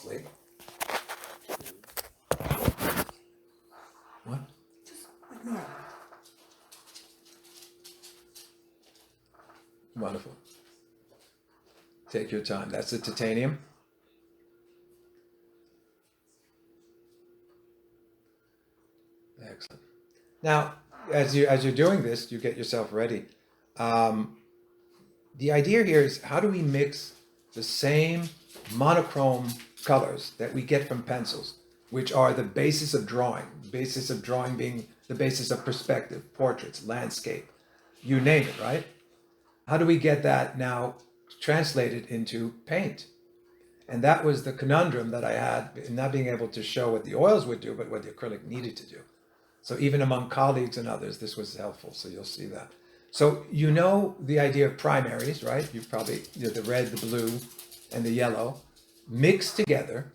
obviously. What? Just like normal. Wonderful. Take your time. That's the titanium. Excellent. Now, as you're doing this, you get yourself ready. Um, the idea here is how do we mix the same monochrome colors that we get from pencils, which are the basis of drawing. Basis of drawing being the basis of perspective, portraits, landscape, you name it, right? How do we get that now translated into paint? And that was the conundrum that I had in not being able to show what the oils would do, but what the acrylic needed to do. So even among colleagues and others, this was helpful. So you'll see that. So you know the idea of primaries, right? You probably, the red, the blue, and the yellow mixed together,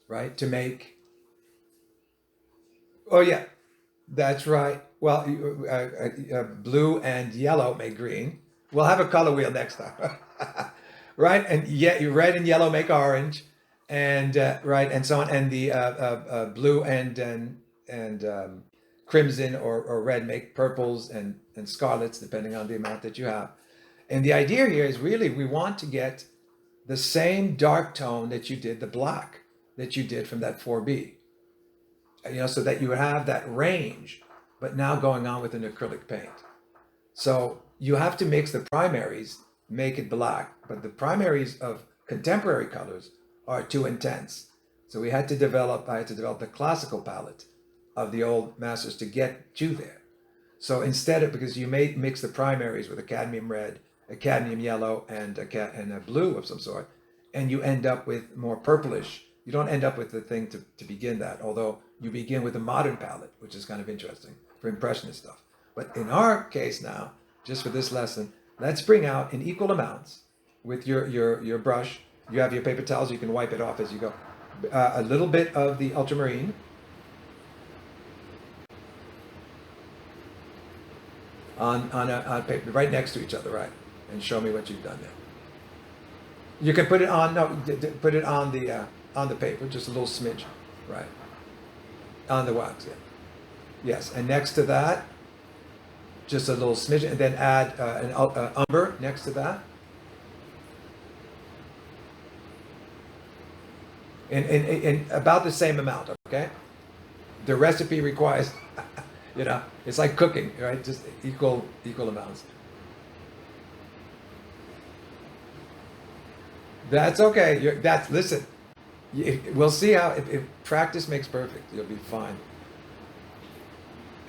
right? To make, oh yeah, that's right. Well, blue and yellow make green. We'll have a color wheel next time. Right? And yeah, red and yellow make orange, and right, and so on. And the blue and crimson or red make purples and scarlets, depending on the amount that you have. And the idea here is really we want to get the same dark tone that you did, the black that you did from that 4B. So that you would have that range, but now going on with an acrylic paint. So you have to mix the primaries, make it black, but the primaries of contemporary colors are too intense. So I had to develop the classical palette of the old masters to get to there. So instead of, because you may mix the primaries with a cadmium red, a cadmium yellow, and a blue of some sort, and you end up with more purplish. You don't end up with the thing to begin that, although you begin with a modern palette, which is kind of interesting for impressionist stuff. But in our case now, just for this lesson, let's bring out in equal amounts with your brush. You have your paper towels, you can wipe it off as you go. A little bit of the ultramarine. On paper, right next to each other, right? And show me what you've done there. You can put it on, no, put it on the paper, just a little smidge, right? On the wax, yeah. Yes, and next to that, just a little smidge, and then add an umber next to that. In about the same amount, okay? The recipe requires, it's like cooking, right? Just equal amounts. That's okay. Listen. We'll see how if practice makes perfect, you'll be fine.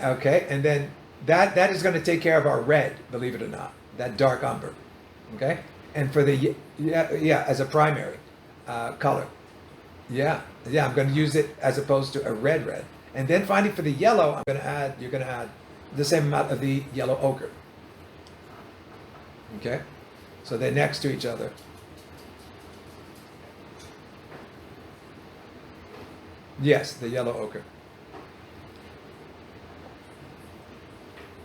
Okay, and then that is going to take care of our red, believe it or not, that dark umber. Okay, and for the as a primary color. Yeah, I'm going to use it as opposed to a red. And then finally for the yellow, you're going to add the same amount of the yellow ochre. Okay, so they're next to each other. Yes, the yellow ochre.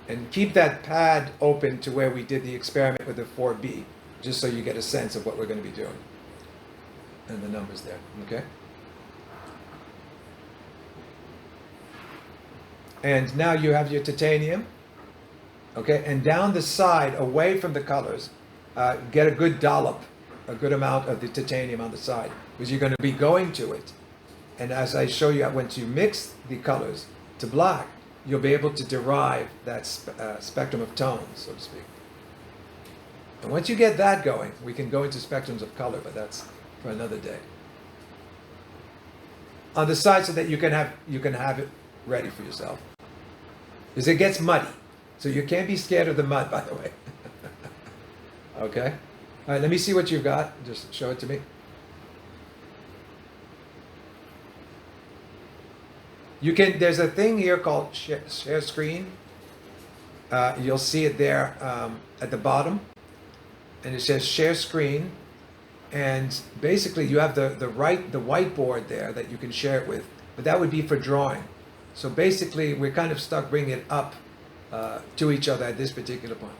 And keep that pad open to where we did the experiment with the 4B, just so you get a sense of what we're going to be doing. And the numbers there, okay? And now you have your titanium, okay? And down the side, away from the colors, get a good dollop, a good amount of the titanium on the side, because you're going to be going to it. And as I show you, once you mix the colors to black, you'll be able to derive that spectrum of tones, so to speak. And once you get that going, we can go into spectrums of color, but that's for another day. On the side, so that you can have it ready for yourself, because it gets muddy, so you can't be scared of the mud, by the way. Okay. All right. Let me see what you've got. Just show it to me. There's a thing here called share screen. You'll see it there at the bottom, and it says share screen. And basically, you have the whiteboard there that you can share it with, but that would be for drawing. So basically, we're kind of stuck bringing it up to each other at this particular point.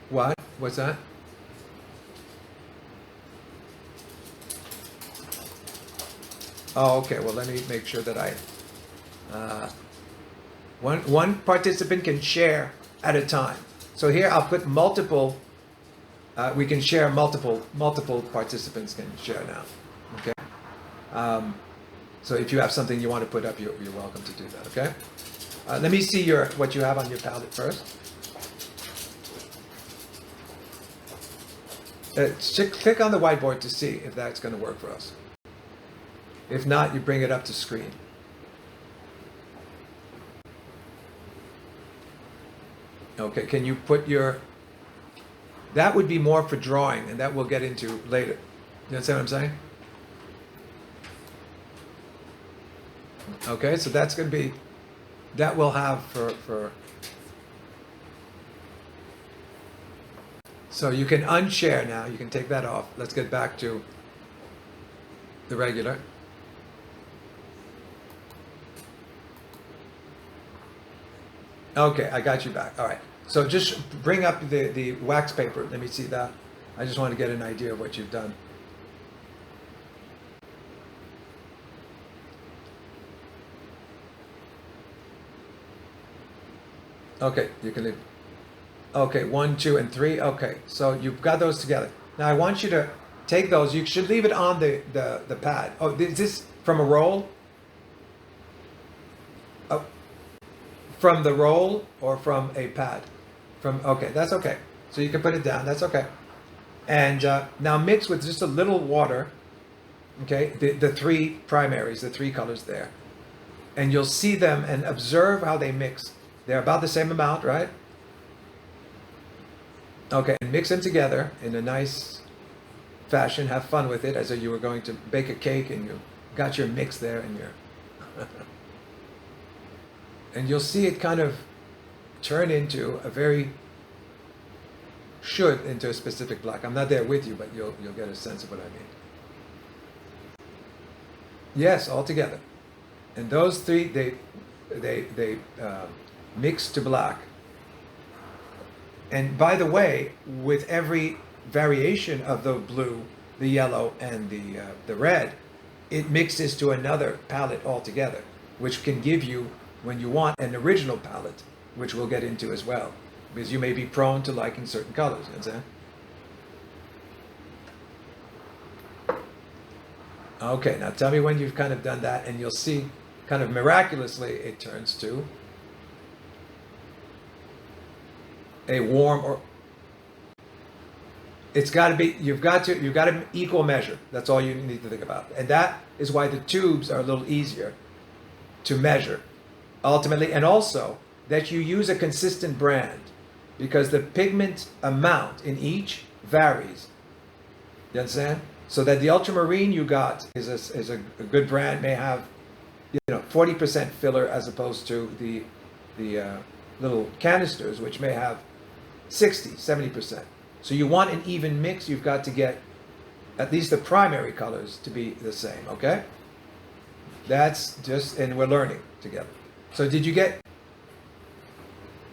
What? What's that? Oh, okay. Well, let me make sure that uh, one participant can share at a time. So here I'll put multiple. We can share multiple participants can share now. Okay. Um, so if you have something you want to put up, you're welcome to do that. Okay. Let me see what you have on your palette first. Click on the whiteboard to see if that's going to work for us. If not, you bring it up to screen. Okay, can you put your... That would be more for drawing, and that we'll get into later. You understand what I'm saying? Okay, so that's going to be... That we'll have for... So you can unshare now. You can take that off. Let's get back to the regular. Okay, I got you back. All right. So just bring up the wax paper. Let me see that. I just want to get an idea of what you've done. Okay, you can leave. Okay, 1, 2, and 3. Okay, so you've got those together. Now I want you to take those. You should leave it on the pad. Oh, is this from a roll? Oh, from the roll or from a pad? Okay, that's okay. So you can put it down. That's okay. And now mix with just a little water. Okay, the three primaries, the three colors there, and you'll see them and observe how they mix. They're about the same amount, right? Okay, and mix them together in a nice fashion. Have fun with it as though you were going to bake a cake and you got your mix there and and you'll see it kind of turn into into a specific black. I'm not there with you, but you'll get a sense of what I mean. Yes, all together. And those three, they mix to black. And by the way, with every variation of the blue, the yellow, and the red, it mixes to another palette altogether, which can give you, when you want, an original palette, which we'll get into as well, because you may be prone to liking certain colors. You understand? Okay, now tell me when you've kind of done that, and you'll see, kind of miraculously, it turns to a warm, or it's got to be, you've got to equal measure. That's all you need to think about. And that is why the tubes are a little easier to measure ultimately, and also that you use a consistent brand, because the pigment amount in each varies. You understand? So that the ultramarine you got is a good brand, may have 40% filler, as opposed to the little canisters, which may have 60-70%. So you want an even mix. You've got to get at least the primary colors to be the same. Okay, that's just, and we're learning together. So did you get?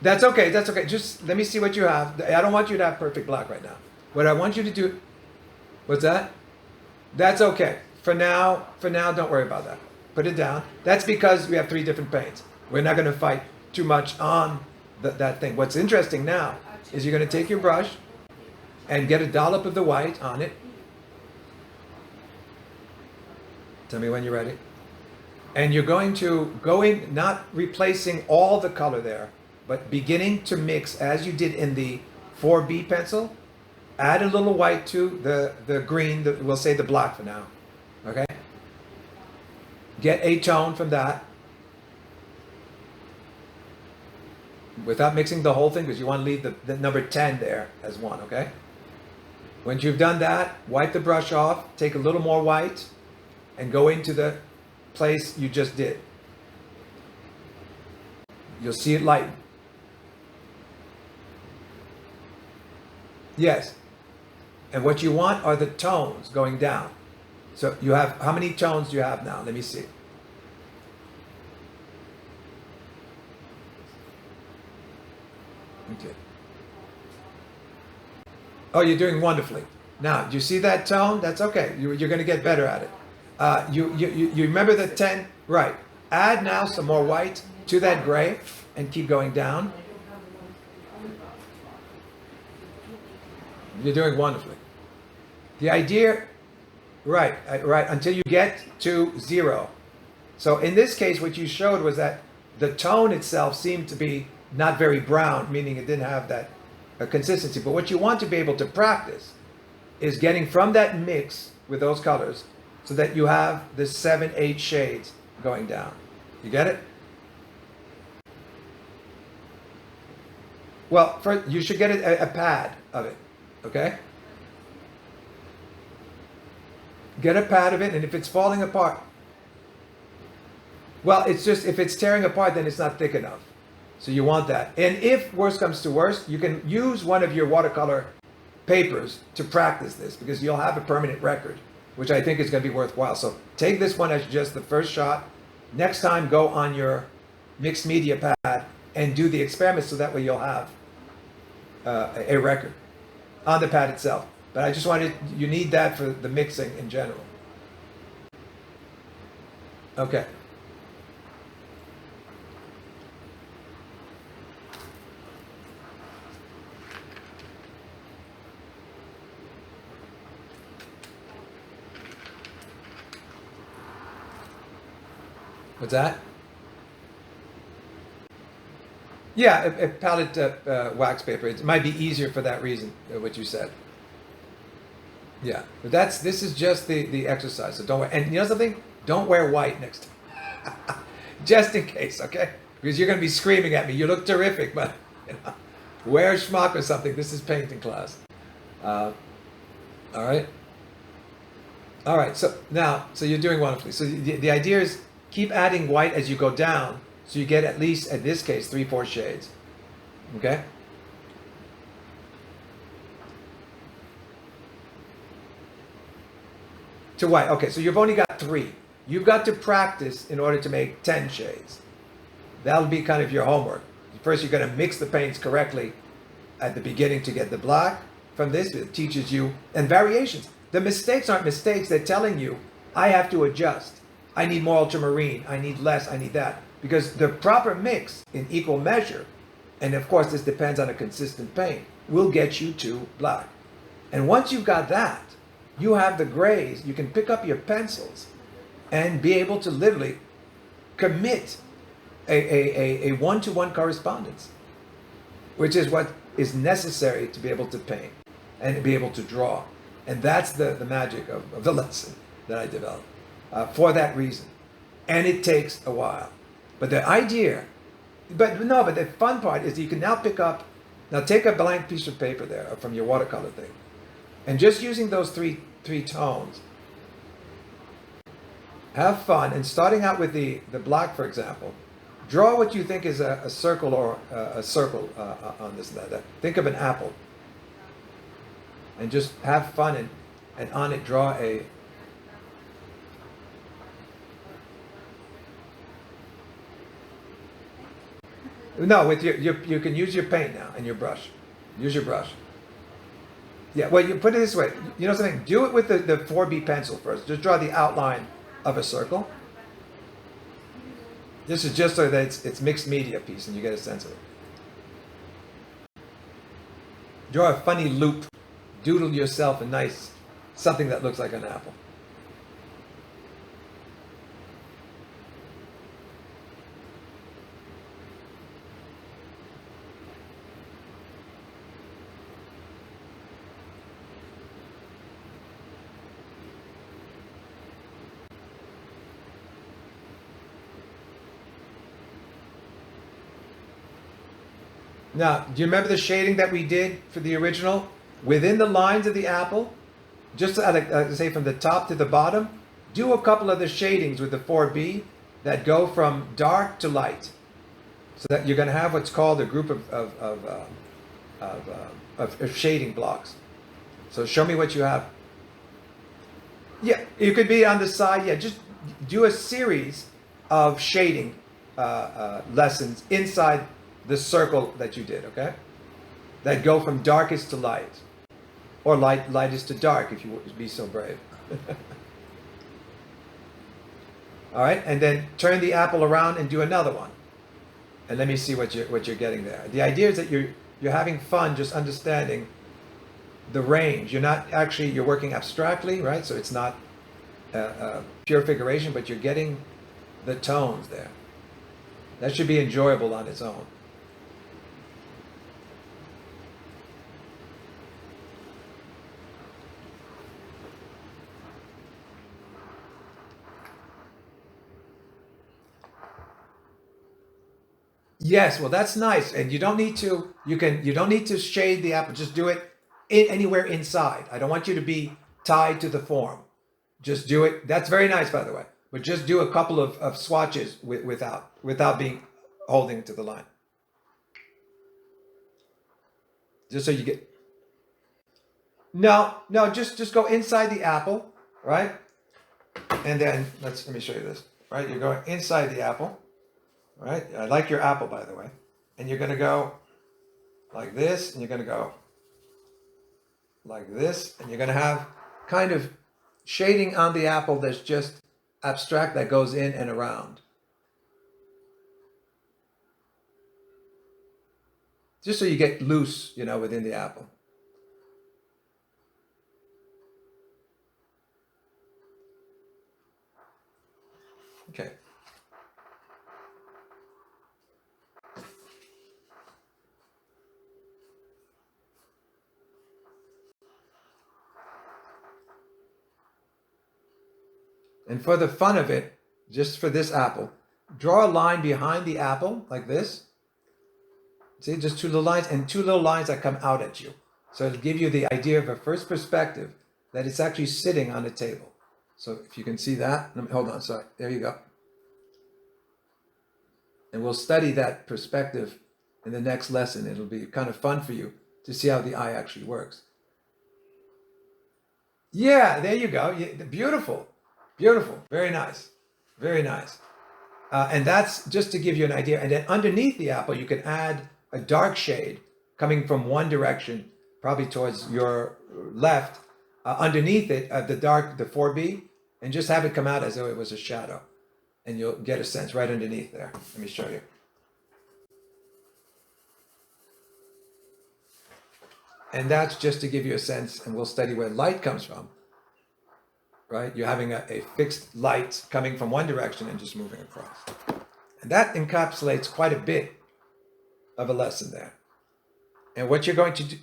That's okay. That's okay. Just let me see what you have. I don't want you to have perfect black right now. What I want you to do. What's that? That's okay. For now, don't worry about that. Put it down. That's because we have 3 different paints. We're not going to fight too much on that thing. What's interesting now is you're going to take your brush and get a dollop of the white on it. Tell me when you're ready. And you're going to go in, not replacing all the color there, but beginning to mix as you did in the 4B pencil. Add a little white to the green, we'll say the black for now. Okay? Get a tone from that, without mixing the whole thing, because you want to leave the number 10 there as 1, okay? Once you've done that, wipe the brush off, take a little more white, and go into the place you just did. You'll see it lighten. Yes. And what you want are the tones going down. So you have, how many tones do you have now? Let me see. Okay. Oh, you're doing wonderfully. Now, do you see that tone? That's okay. You're going to get better at it. You remember the 10? Right. Add now some more white to that gray and keep going down. You're doing wonderfully. The idea, right, right, until you get to 0. So in this case, what you showed was that the tone itself seemed to be not very brown, meaning it didn't have that consistency. But what you want to be able to practice is getting from that mix with those colors so that you have the 7, 8 shades going down. You get it? Well, first, you should get a pad of it, okay? Get a pad of it, and if it's falling apart, well, it's just, if it's tearing apart, then it's not thick enough. So you want that. And if worse comes to worse, you can use one of your watercolor papers to practice this, because you'll have a permanent record, which I think is going to be worthwhile. So take this one as just the first shot. Next time, go on your mixed media pad and do the experiment, so that way you'll have a record on the pad itself. But I just wanted, you need that for the mixing in general. Okay. What's that? Yeah, a palette wax paper. It might be easier for that reason, what you said. Yeah, but this is just the exercise. So don't wear, and you know something? Don't wear white next time, just in case, okay? Because you're going to be screaming at me. You look terrific, but wear schmuck or something. This is painting class. All right. All right. So now, so you're doing wonderfully. So the idea is keep adding white as you go down, so you get at least, in this case, 3, 4 shades. Okay. To white. Okay, so you've only got 3. You've got to practice in order to make 10 shades. That'll be kind of your homework. First, you're going to mix the paints correctly at the beginning to get the black. From this, it teaches you, and variations. The mistakes aren't mistakes. They're telling you, I have to adjust. I need more ultramarine. I need less. I need that. Because the proper mix in equal measure, and of course this depends on a consistent paint, will get you to black. And once you've got that, you have the grays. You can pick up your pencils and be able to literally commit a one-to-one correspondence, which is what is necessary to be able to paint and be able to draw. And that's the magic of the lesson that I developed for that reason. And it takes a while. But the idea, but the fun part is you can now pick up, now take a blank piece of paper there from your watercolor thing, and just using those three tones, have fun. And starting out with the black, for example, draw what you think is a circle or a circle on this and that. Think of an apple. And just have fun and on it draw a... No, with you can use your paint now and your brush. Use your brush. Yeah, well, you put it this way. You know something? Do it with the 4B pencil first. Just draw the outline of a circle. This is just so that it's mixed media piece and you get a sense of it. Draw a funny loop. Doodle yourself a nice, something that looks like an apple. Now, do you remember the shading that we did for the original? Within the lines of the apple, just say from the top to the bottom, do a couple of the shadings with the 4B that go from dark to light. So that you're going to have what's called a group of shading blocks. So show me what you have. Yeah, you could be on the side. Yeah, just do a series of shading lessons inside the circle that you did, okay? That go from darkest to light. or lightest to dark if you would be so brave. All right, and then turn the apple around and do another one. And let me see what you're getting there. The idea is that you're having fun just understanding the range. You're not actually, you're working abstractly, right? So it's not pure figuration, but you're getting the tones there. That should be enjoyable on its own. Yes, well, that's nice, and you don't need to. You don't need to shade the apple. Just do it anywhere inside. I don't want you to be tied to the form. Just do it. That's very nice, by the way. But just do a couple of swatches without being holding to the line. Just so you get. No, no, just go inside the apple, right? And then let me show you this. Right, you're going inside the apple. Right? I like your apple, by the way. And you're going to go like this, and you're going to go like this, and you're going to have kind of shading on the apple that's just abstract that goes in and around. Just so you get loose, within the apple. Okay. And for the fun of it, just for this apple, draw a line behind the apple like this. See, just two little lines and two little lines that come out at you. So it'll give you the idea of a first perspective that it's actually sitting on a table. So if you can see that, hold on, sorry, there you go. And we'll study that perspective in the next lesson. It'll be kind of fun for you to see how the eye actually works. Yeah, there you go. Beautiful. Beautiful. Very nice. Very nice. And that's just to give you an idea. And then underneath the apple, you can add a dark shade coming from one direction, probably towards your left, underneath it, the 4B, and just have it come out as though it was a shadow. And you'll get a sense right underneath there. Let me show you. And that's just to give you a sense, and we'll study where light comes from. Right? You're having a fixed light coming from one direction and just moving across. And that encapsulates quite a bit of a lesson there. And what you're going to do.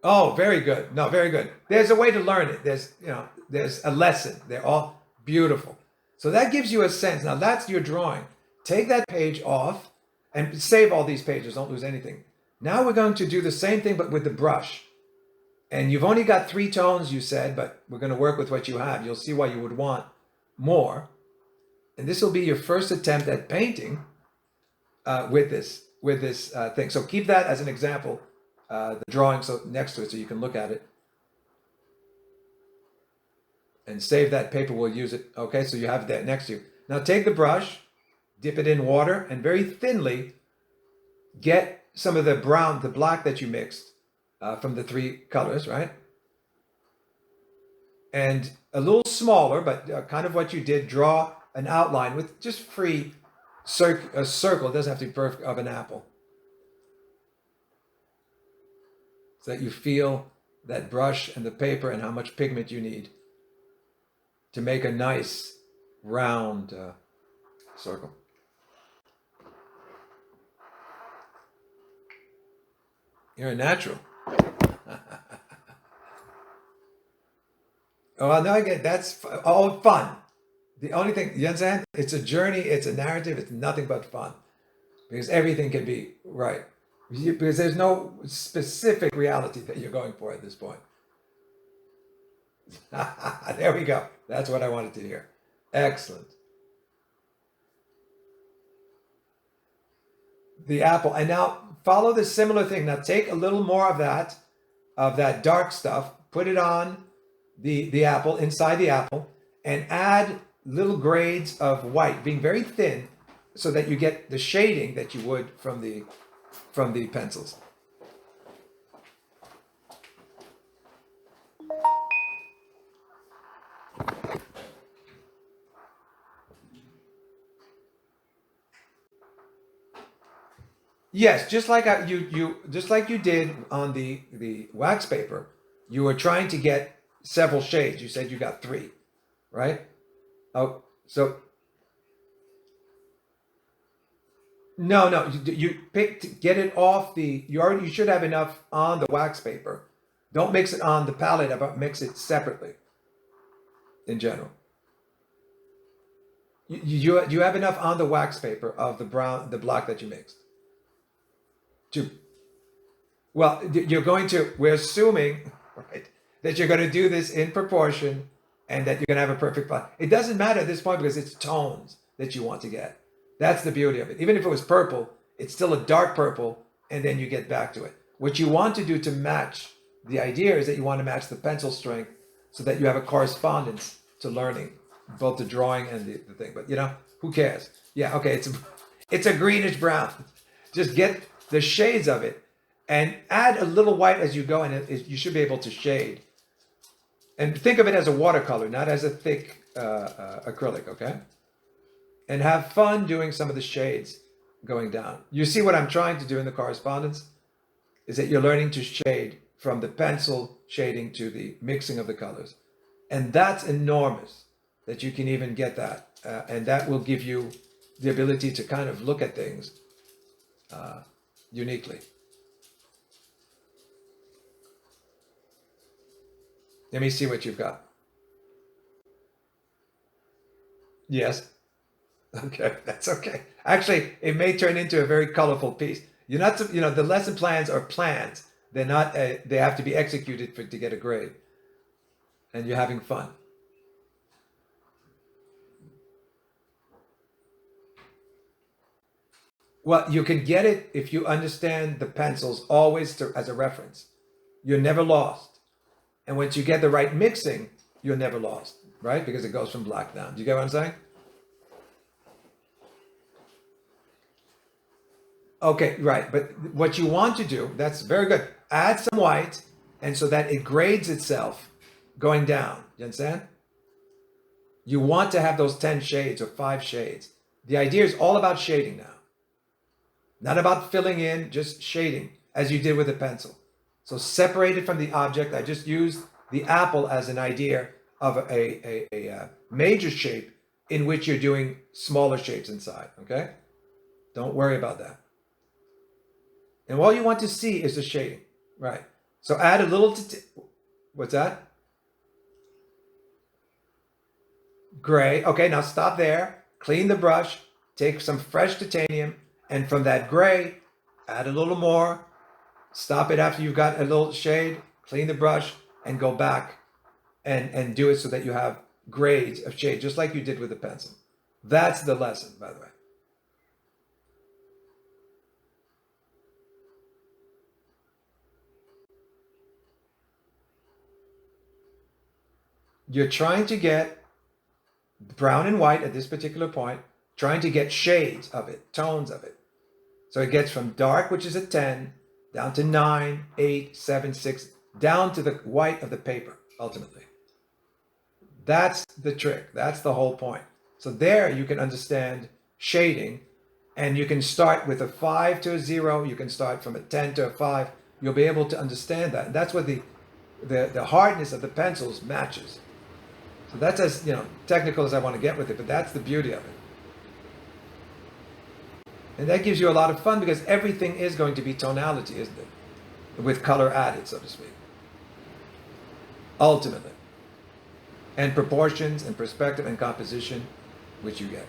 Oh, very good. No, very good. There's a way to learn it. There's a lesson. They're all beautiful. So that gives you a sense. Now that's your drawing. Take that page off and save all these pages. Don't lose anything. Now we're going to do the same thing, but with the brush. And you've only got 3 tones, you said, but we're going to work with what you have. You'll see why you would want more. And this will be your first attempt at painting with this thing. So keep that as an example, the drawing next to it so you can look at it. And save that paper, we'll use it. Okay, so you have that next to you. Now take the brush, dip it in water, and very thinly get some of the brown, the black that you mixed from the 3 colors, right? And a little smaller, but kind of what you did, draw an outline with just free a circle. It doesn't have to be perfect, of an apple. So that you feel that brush and the paper and how much pigment you need to make a nice round circle. You're a natural. Oh, no, I get that's all fun. The only thing, you understand? It's a journey, it's a narrative, it's nothing but fun. Because everything can be right. Because there's no specific reality that you're going for at this point. There we go. That's what I wanted to hear. Excellent. The apple. And now follow the similar thing. Now take a little more of that dark stuff, put it on the apple, inside the apple, and add little grades of white, being very thin, so that you get the shading that you would from the pencils. Yes, just like just like you did on the wax paper, you were trying to get several shades. You said you got three, right? Oh, so no, no, you picked get it off the. You should have enough on the wax paper. Don't mix it on the palette, but mix it separately in general. You have enough on the wax paper of the black that you mixed. To Well, we're assuming, right, that you're going to do this in proportion and that you're going to have a perfect blend. It doesn't matter at this point because it's tones that you want to get. That's the beauty of it. Even if it was purple, it's still a dark purple, and then you get back to it. What you want to do to match the idea is that you want to match the pencil strength so that you have a correspondence to learning, both the drawing and the thing. But who cares? Yeah, okay, it's a greenish brown. Just get the shades of it and add a little white as you go, and you should be able to shade. And think of it as a watercolor, not as a thick acrylic, okay? And have fun doing some of the shades going down. You see what I'm trying to do in the correspondence? Is that you're learning to shade from the pencil shading to the mixing of the colors. And that's enormous that you can even get that. And that will give you the ability to kind of look at things uniquely. Let me see what you've got. Yes. Okay, that's okay. Actually, it may turn into a very colorful piece. You're not, the lesson plans are plans. They're not. They have to be executed to get a grade, and you're having fun. Well, you can get it if you understand the pencils always as a reference. You're never lost, and once you get the right mixing, you're never lost, right? Because it goes from black down. Do you get what I'm saying? Okay, right. But what you want to do, that's very good. Add some white, and so that it grades itself going down. You understand? You want to have those 10 shades or 5 shades. The idea is all about shading now. Not about filling in, just shading, as you did with a pencil. So separated from the object, I just used the apple as an idea of a major shape in which you're doing smaller shapes inside, okay? Don't worry about that. And all you want to see is the shading, right? So add a little, what's that? Gray. Okay, now stop there. Clean the brush. Take some fresh titanium. And from that gray, add a little more. Stop it after you've got a little shade. Clean the brush and go back and do it so that you have grades of shade, just like you did with the pencil. That's the lesson, by the way. You're trying to get brown and white at this particular point, trying to get shades of it, tones of it. So it gets from dark, which is a 10, down to 9, 8, 7, 6, down to the white of the paper, ultimately. That's the trick. That's the whole point. So there you can understand shading, and you can start with a 5 to a 0. You can start from a 10 to a 5. You'll be able to understand that. And that's what the hardness of the pencils matches. So that's as technical as I want to get with it, but that's the beauty of it. And that gives you a lot of fun because everything is going to be tonality, isn't it? With color added, so to speak. Ultimately. And proportions and perspective and composition, which you get.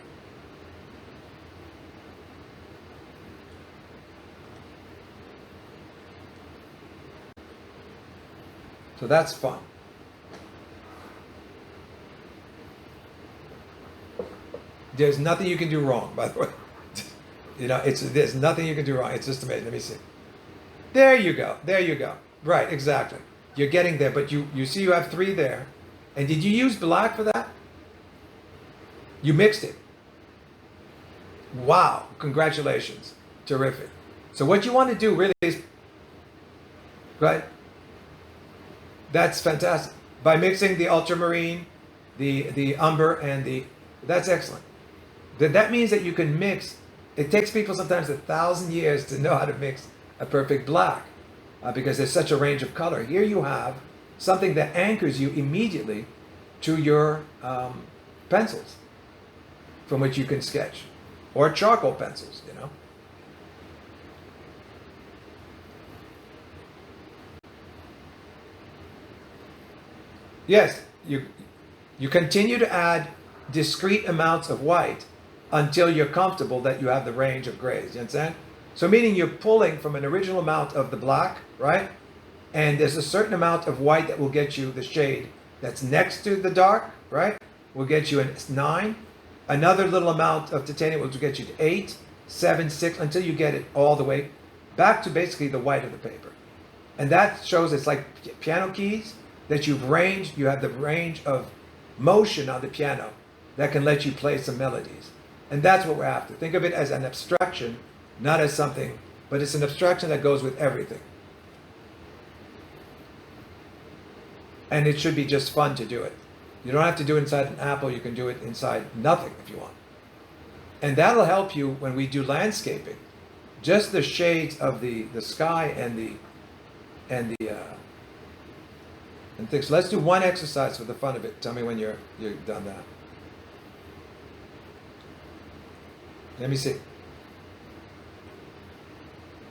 So that's fun. There's nothing you can do wrong, by the way. There's nothing you can do wrong. It's just amazing. Let me see. There you go. There you go. Right, exactly. You're getting there, but you see you have 3 there. And did you use black for that? You mixed it. Wow, congratulations. Terrific. So what you want to do really is, right? That's fantastic. By mixing the ultramarine, the umber, and that's excellent. That means that you can mix. It takes people sometimes 1,000 years to know how to mix a perfect black, because there's such a range of color. Here you have something that anchors you immediately to your pencils, from which you can sketch, or charcoal pencils, you know. Yes, you continue to add discrete amounts of white until you're comfortable that you have the range of grays. You understand? So meaning you're pulling from an original amount of the black, right? And there's a certain amount of white that will get you the shade that's next to the dark, right? Will get you a 9. Another little amount of titanium will get you to 8, 7, 6, until you get it all the way back to basically the white of the paper. And that shows it's like piano keys that you have the range of motion on the piano that can let you play some melodies. And that's what we're after. Think of it as an abstraction, not as something, but it's an abstraction that goes with everything. And it should be just fun to do it. You don't have to do it inside an apple. You can do it inside nothing if you want. And that'll help you when we do landscaping. Just the shades of the sky and things. Let's do one exercise for the fun of it. Tell me when you've done that. Let me see.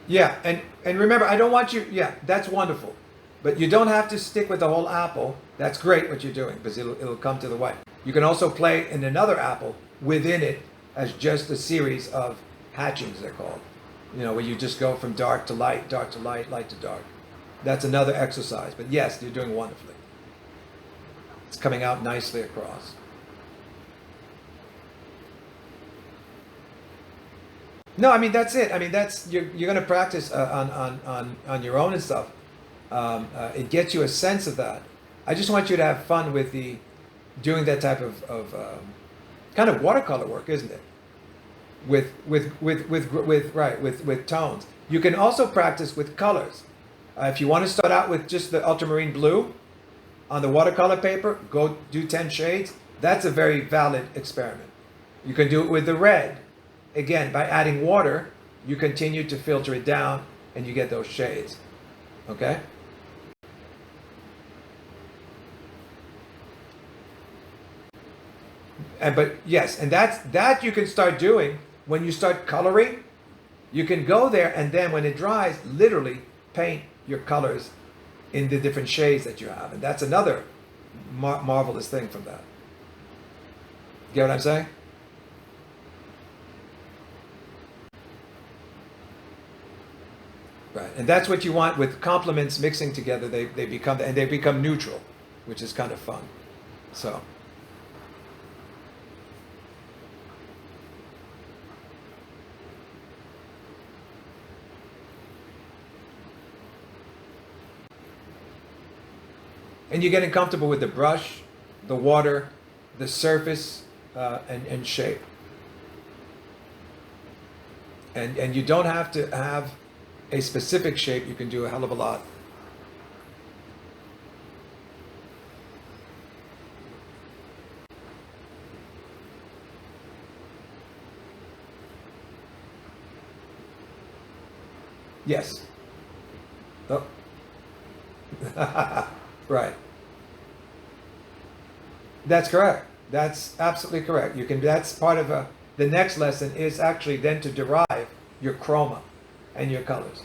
Yeah, and remember, I don't want you. Yeah, that's wonderful. But you don't have to stick with the whole apple. That's great what you're doing, because it'll come to the white. You can also play in another apple within it as just a series of hatchings, they're called. You know, where you just go from dark to light, light to dark. That's another exercise. But yes, you're doing wonderfully. It's coming out nicely across. No, I mean that's it. I mean that's you're going to practice on your own and stuff. It gets you a sense of that. I just want you to have fun with doing that type of kind of watercolor work, isn't it? With tones. You can also practice with colors. If you want to start out with just the ultramarine blue on the watercolor paper, go do 10 shades. That's a very valid experiment. You can do it with the red. Again, by adding water, you continue to filter it down and you get those shades. Okay? But yes, and that you can start doing when you start coloring. You can go there, and then when it dries, literally paint your colors in the different shades that you have. And that's another marvelous thing from that. Get what I'm saying? Right, and that's what you want with complements mixing together. They become neutral, which is kind of fun. So. And you're getting comfortable with the brush, the water, the surface, and shape. And you don't have to have a specific shape. You can do a hell of a lot. Yes. Oh. Right. That's correct. That's absolutely correct. You can. That's part of the next lesson is actually then to derive your chroma and your colors.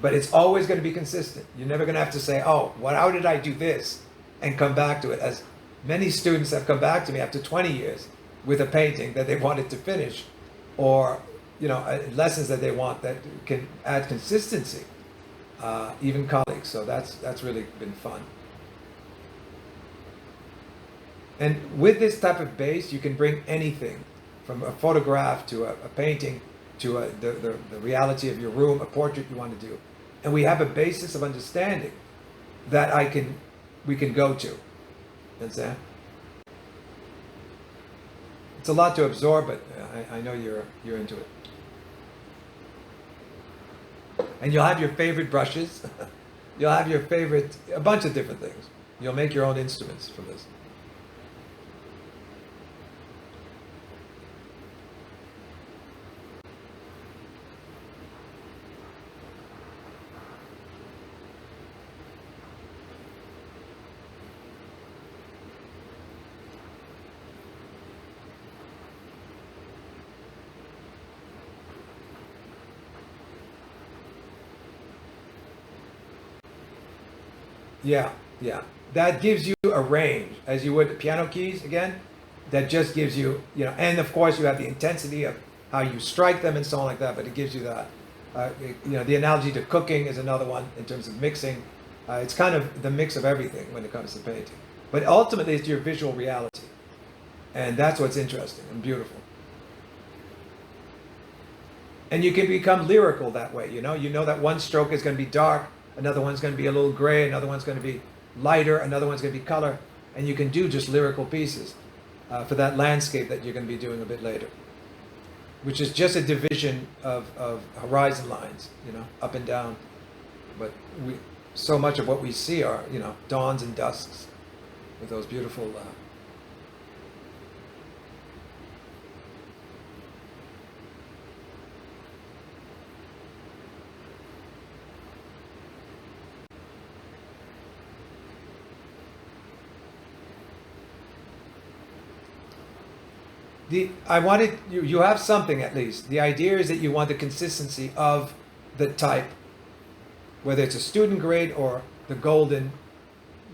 But it's always going to be consistent. You're never going to have to say, "Oh, how did I do this?" and come back to it. As many students have come back to me after 20 years with a painting that they wanted to finish, or lessons that they want that can add consistency. Even colleagues, so that's really been fun. And with this type of base, you can bring anything, from a photograph to a painting to the reality of your room, a portrait you want to do, and we have a basis of understanding that we can go to. Understand? It's a lot to absorb, but I know you're into it. And you'll have your favorite brushes. You'll have your favorite, a bunch of different things. You'll make your own instruments from this. Yeah, yeah. That gives you a range, as you would the piano keys again. That just gives you, and of course you have the intensity of how you strike them and so on like that. But it gives you that. The analogy to cooking is another one in terms of mixing. It's kind of the mix of everything when it comes to painting. But ultimately, it's your visual reality, and that's what's interesting and beautiful. And you can become lyrical that way. You know that one stroke is going to be dark, another one's going to be a little gray, another one's going to be lighter, another one's going to be color, and you can do just lyrical pieces for that landscape that you're going to be doing a bit later, which is just a division of horizon lines, up and down. But so much of what we see are, dawns and dusks with those beautiful. I wanted you have something at least. The idea is that you want the consistency of the type, whether it's a student grade or the golden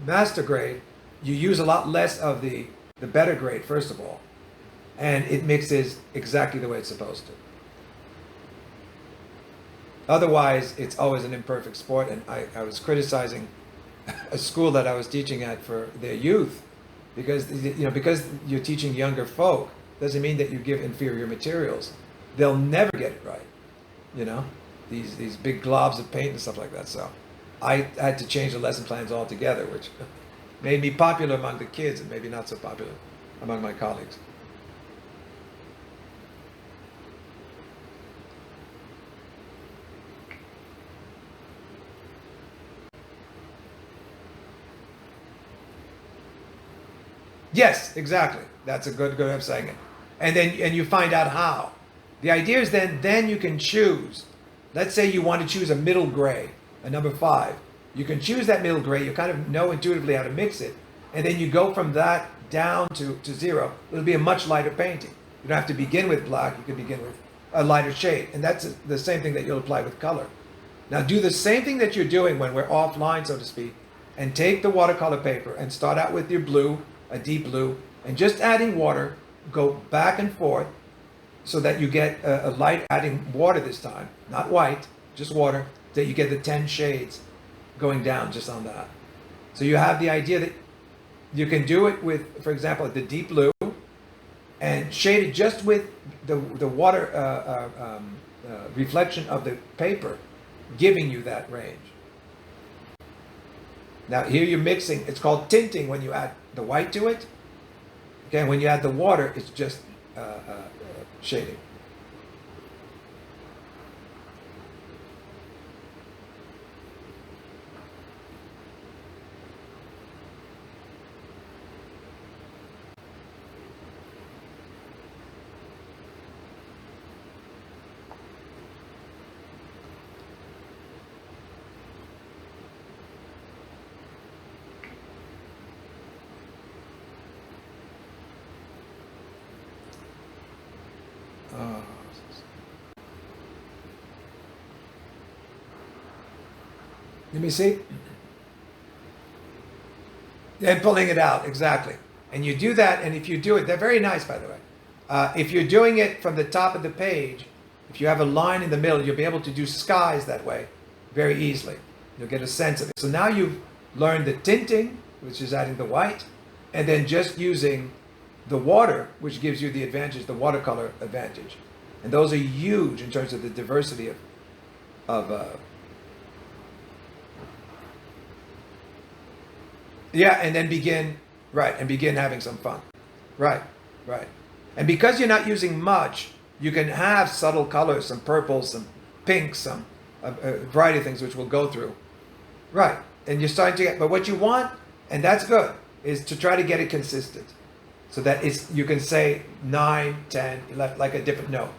master grade. You use a lot less of the better grade first of all, and it mixes exactly the way it's supposed to. Otherwise, it's always an imperfect sport. And I was criticizing a school that I was teaching at for their youth, because because you're teaching younger folk doesn't mean that you give inferior materials. They'll never get it right, you know, these big globs of paint and stuff like that. So I had to change the lesson plans altogether, which made me popular among the kids and maybe not so popular among my colleagues. Yes, exactly. That's a good way of saying it. And you find out how. The idea is then you can choose. Let's say you want to choose a middle gray, a number 5. You can choose that middle gray. You kind of know intuitively how to mix it, and then you go from that down to 0. It'll be a much lighter painting. You don't have to begin with black. You can begin with a lighter shade, and that's the same thing that you'll apply with color. Now do the same thing that you're doing when we're offline, so to speak, and take the watercolor paper and start out with your blue, a deep blue, and just adding water, go back and forth so that you get a light, adding water this time, not white, just water, that you get the 10 shades going down just on that. So you have the idea that you can do it with, for example, the deep blue, and shade it just with the water reflection of the paper, giving you that range. Now here you're mixing, it's called tinting when you add the white to it. Okay, when you add the water, it's just shading. Uh, Let me see. And pulling it out, exactly. And you do that, and if you do it, they're very nice, by the way. If you're doing it from the top of the page, if you have a line in the middle, you'll be able to do skies that way very easily. You'll get a sense of it. So now you've learned the tinting, which is adding the white, and then just using the water, which gives you the advantage, the watercolor advantage. And those are huge in terms of the diversity of yeah, and then begin, right, and begin having some fun. Right, right. And because you're not using much, you can have subtle colors, some purples, some pinks, some a variety of things which we'll go through. Right. And you're starting to get, but what you want, and that's good, is to try to get it consistent. So that it's, you can say 9, 10, like a different note.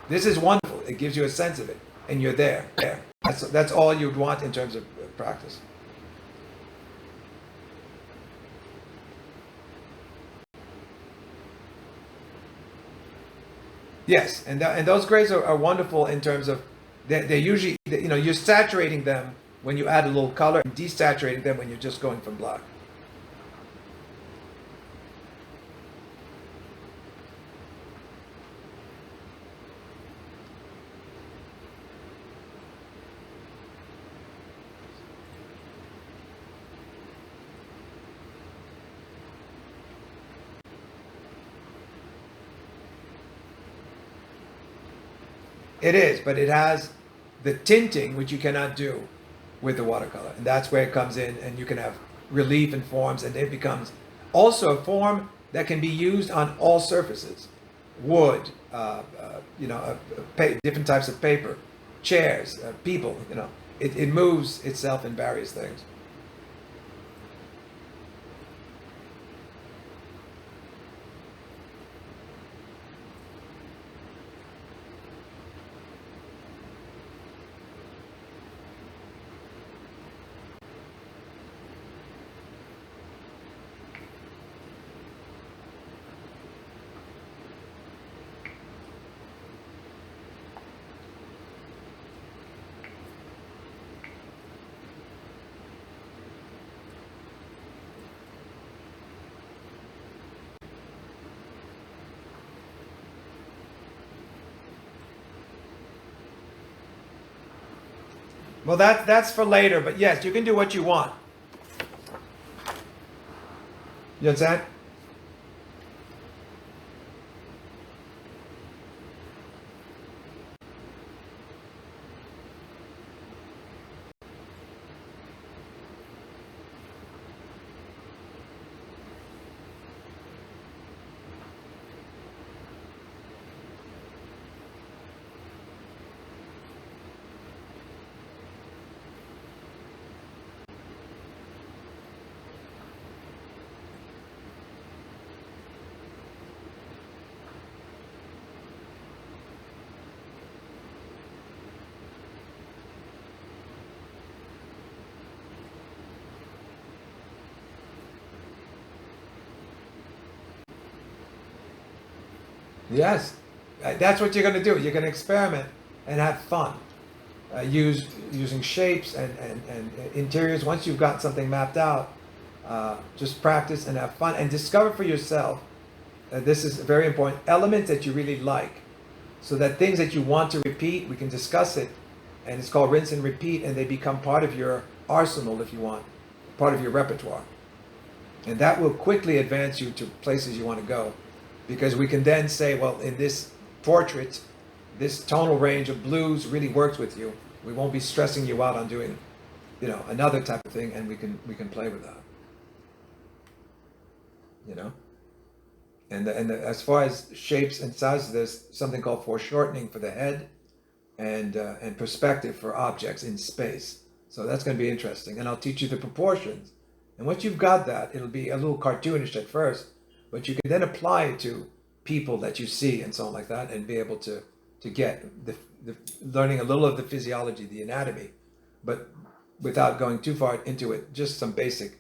This is wonderful. It gives you a sense of it. And you're there. That's all you'd want in terms of practice. Yes, and those grades are wonderful in terms of they're usually, you're saturating them when you add a little color and desaturating them when you're just going from black. It is, but it has the tinting, which you cannot do with the watercolor. And that's where it comes in, and you can have relief and forms, and it becomes also a form that can be used on all surfaces. Wood, different types of paper, chairs, people, it moves itself in various things. Well, that's for later, but yes, you can do what you want. You understand? Yes, that's what you're going to do. You're going to experiment and have fun. Using shapes and interiors. Once you've got something mapped out, just practice and have fun and discover for yourself. This is very important. Elements that you really like, so that things that you want to repeat, we can discuss it, and it's called rinse and repeat, and they become part of your arsenal, if you want, part of your repertoire, and that will quickly advance you to places you want to go, because we can then say, well, in this portrait, this tonal range of blues really works with you. We won't be stressing you out on doing, another type of thing, and we can play with that. You know, as far as shapes and sizes, there's something called foreshortening for the head, and perspective for objects in space. So that's going to be interesting, and I'll teach you the proportions. And once you've got that, it'll be a little cartoonish at first, but you can then apply it to people that you see and so on like that, and be able to get the learning a little of the physiology, the anatomy, but without going too far into it. Just some basic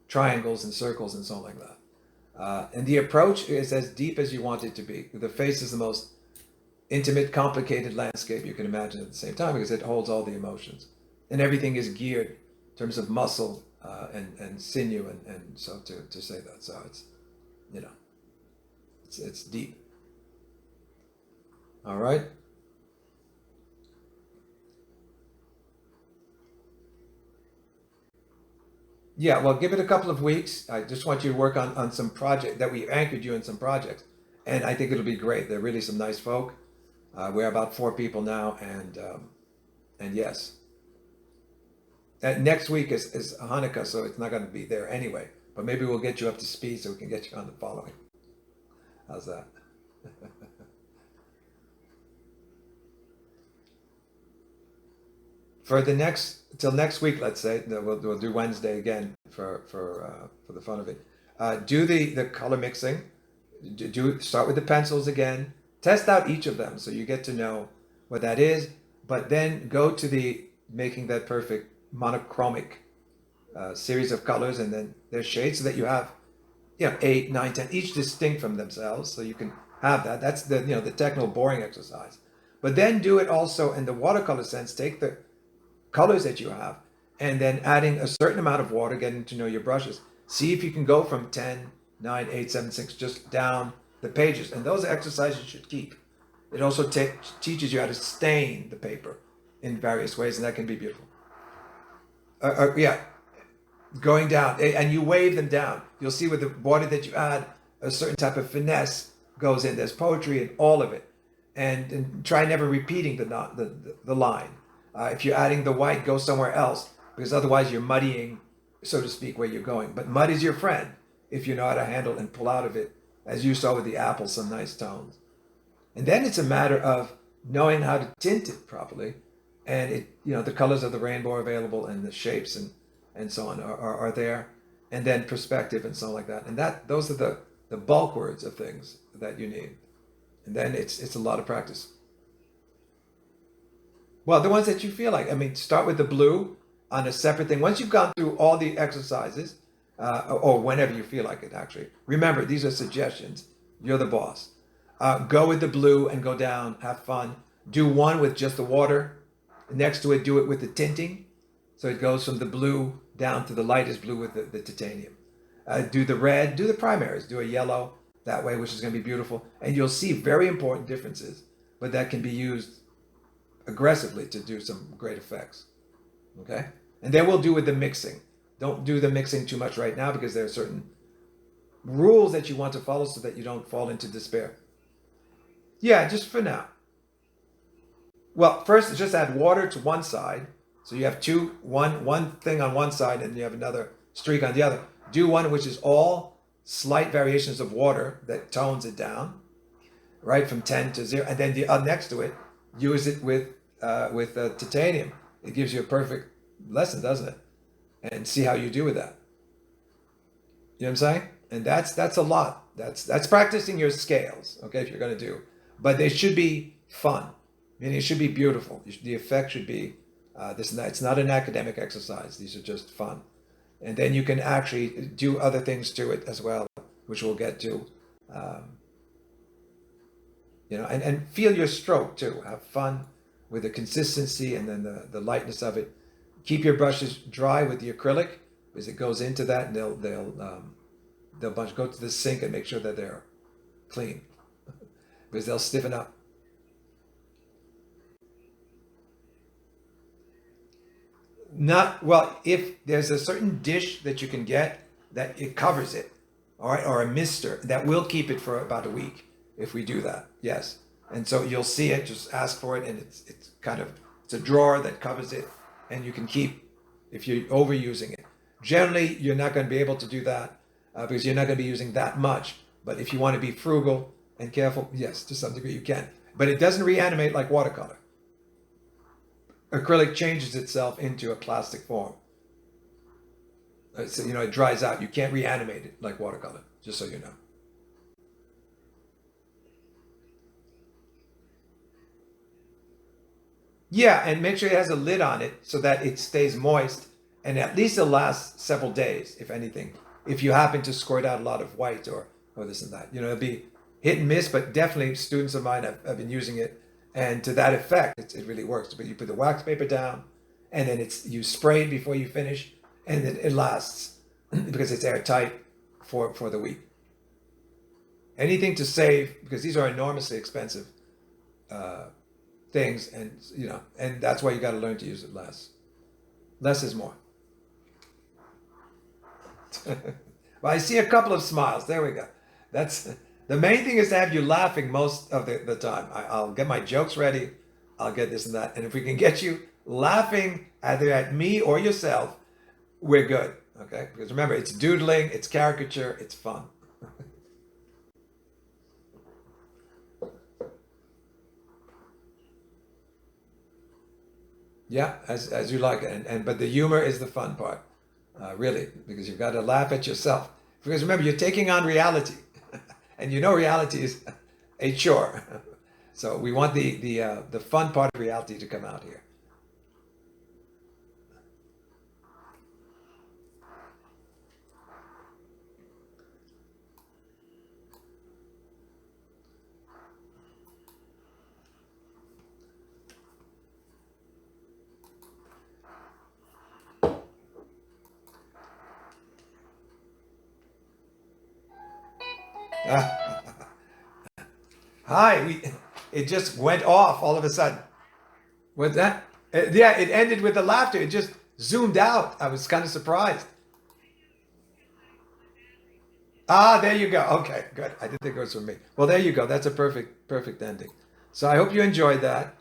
triangles and circles and so on like that. And the approach is as deep as you want it to be. The face is the most intimate, complicated landscape you can imagine at the same time, because it holds all the emotions, and everything is geared in terms of muscle and sinew, and so to say that. So it's, it's deep. All right. Yeah, well, give it a couple of weeks. I just want you to work on some project that we anchored you in some projects, and I think it'll be great. They're really some nice folk. We're about 4 people now, and yes, next week is Hanukkah, so it's not going to be there anyway. But maybe we'll get you up to speed so we can get you on the following. How's that? For the next till next week, let's say we'll do Wednesday again for the fun of it. Do the color mixing. Start with the pencils again. Test out each of them so you get to know what that is. But then go to the making that perfect monochromic series of colors, and then their shades, so that you have, 8, 9, 10, each distinct from themselves, so you can have that. That's the technical boring exercise. But then do it also in the watercolor sense. Take the colors that you have, and then adding a certain amount of water, getting to know your brushes. See if you can go from 10, 9, 8, 7, 6, just down the pages. And those exercises you should keep. It also teaches you how to stain the paper in various ways, and that can be beautiful. Yeah, going down, and you wave them down. You'll see with the water that you add, a certain type of finesse goes in. There's poetry in all of it, and try never repeating the line. If you're adding the white, go somewhere else, because otherwise you're muddying, so to speak, where you're going. But mud is your friend if you know how to handle and pull out of it, as you saw with the apple, some nice tones. And then it's a matter of knowing how to tint it properly, and the colors of the rainbow are available, and the shapes and so on are there, and then perspective and so on like that. And those are the bulk words of things that you need. And then it's a lot of practice. Well, the ones that you feel like. I mean, start with the blue on a separate thing. Once you've gone through all the exercises, or whenever you feel like it, actually. Remember, these are suggestions. You're the boss. Go with the blue and go down. Have fun. Do one with just the water. Next to it, do it with the tinting. So it goes from the blue down to the lightest blue with the titanium. Do the red. Do the primaries. Do a yellow that way, which is going to be beautiful. And you'll see very important differences, but that can be used aggressively to do some great effects. Okay? And then we'll do with the mixing. Don't do the mixing too much right now, because there are certain rules that you want to follow so that you don't fall into despair. Yeah, just for now. Well, first just add water to one side. So you have one thing on one side, and you have another streak on the other. Do one which is all slight variations of water that tones it down, right, from 10 to 0. And then the next to it, use it with titanium. It gives you a perfect lesson, doesn't it? And see how you do with that. You know what I'm saying? And that's a lot. That's practicing your scales, okay, if you're going to do. But they should be fun. Meaning it should be beautiful. The effect should be this and that. It's not an academic exercise. These are just fun. And then you can actually do other things to it as well, which we'll get to. And feel your stroke too. Have fun with the consistency and then the lightness of it. Keep your brushes dry with the acrylic, because it goes into that, and they'll go to the sink and make sure that they're clean, because they'll stiffen up. Not well. If there's a certain dish that you can get that it covers it, all right, or a mister that will keep it for about a week if we do that. Yes, and so you'll see it. Just ask for it, and it's a drawer that covers it, and you can keep if you're overusing it. Generally, you're not going to be able to do that because you're not going to be using that much. But if you want to be frugal and careful, yes, to some degree you can. But it doesn't reanimate like watercolor. Acrylic changes itself into a plastic form. So, it dries out. You can't reanimate it like watercolor, just so you know. Yeah, and make sure it has a lid on it so that it stays moist, and at least it'll last several days, if anything. If you happen to squirt out a lot of white or this and that, it'll be hit and miss, but definitely students of mine have been using it, and to that effect, it really works. But you put the wax paper down, and then you spray it before you finish, and then it lasts because it's airtight for the week. Anything to save, because these are enormously expensive things, and that's why you got to learn to use it less. Less is more. Well, I see a couple of smiles. There we go. That's the main thing, is to have you laughing most of the time. I'll get my jokes ready. I'll get this and that. And if we can get you laughing either at me or yourself, we're good. Okay? Because remember, it's doodling, it's caricature, it's fun. Yeah, as you like it, and but the humor is the fun part, really, because you've got to laugh at yourself. Because remember, you're taking on reality, and you know reality is a chore. So we want the fun part of reality to come out here. Ah, hi, it just went off all of a sudden. What's that? Yeah, it ended with the laughter. It just zoomed out. I was kind of surprised. Ah, there you go. Okay, good. I didn't think it was from me. Well, there you go. That's a perfect ending. So I hope you enjoyed that.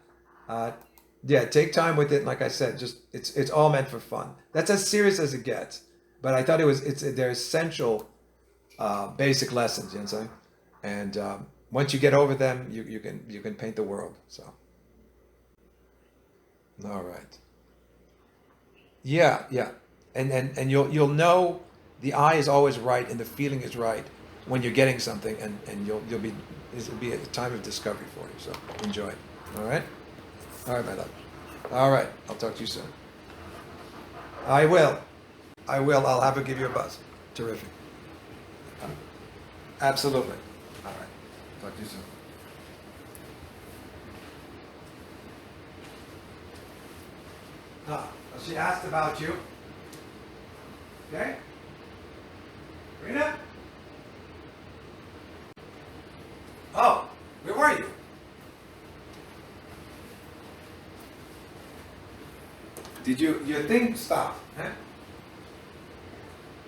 Uh, yeah, take time with it. Like I said, just it's all meant for fun. That's as serious as it gets. But I thought they're essential basic lessons. You know what I'm saying? And once you get over them, you can paint the world. So all right. Yeah, yeah, and you'll know the eye is always right and the feeling is right when you're getting something, and you'll be this will be a time of discovery for you. So enjoy. All right, my love. All right, I'll talk to you soon. I will, I will. I'll have to give you a buzz. Terrific. Uh, Absolutely. All right, talk to you soon. Well, she asked about you. Okay, Rena. Oh, where were you? Did your thing stop? Huh?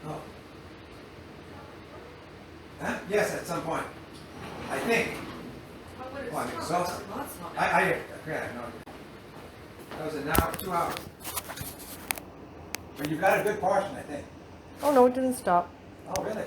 Oh. Huh? Yes, at some point. I think. Oh, I'm exhausted. Yeah, no. That was an hour, 2 hours. But you got a good portion, I think. Oh no, it didn't stop. Oh, really?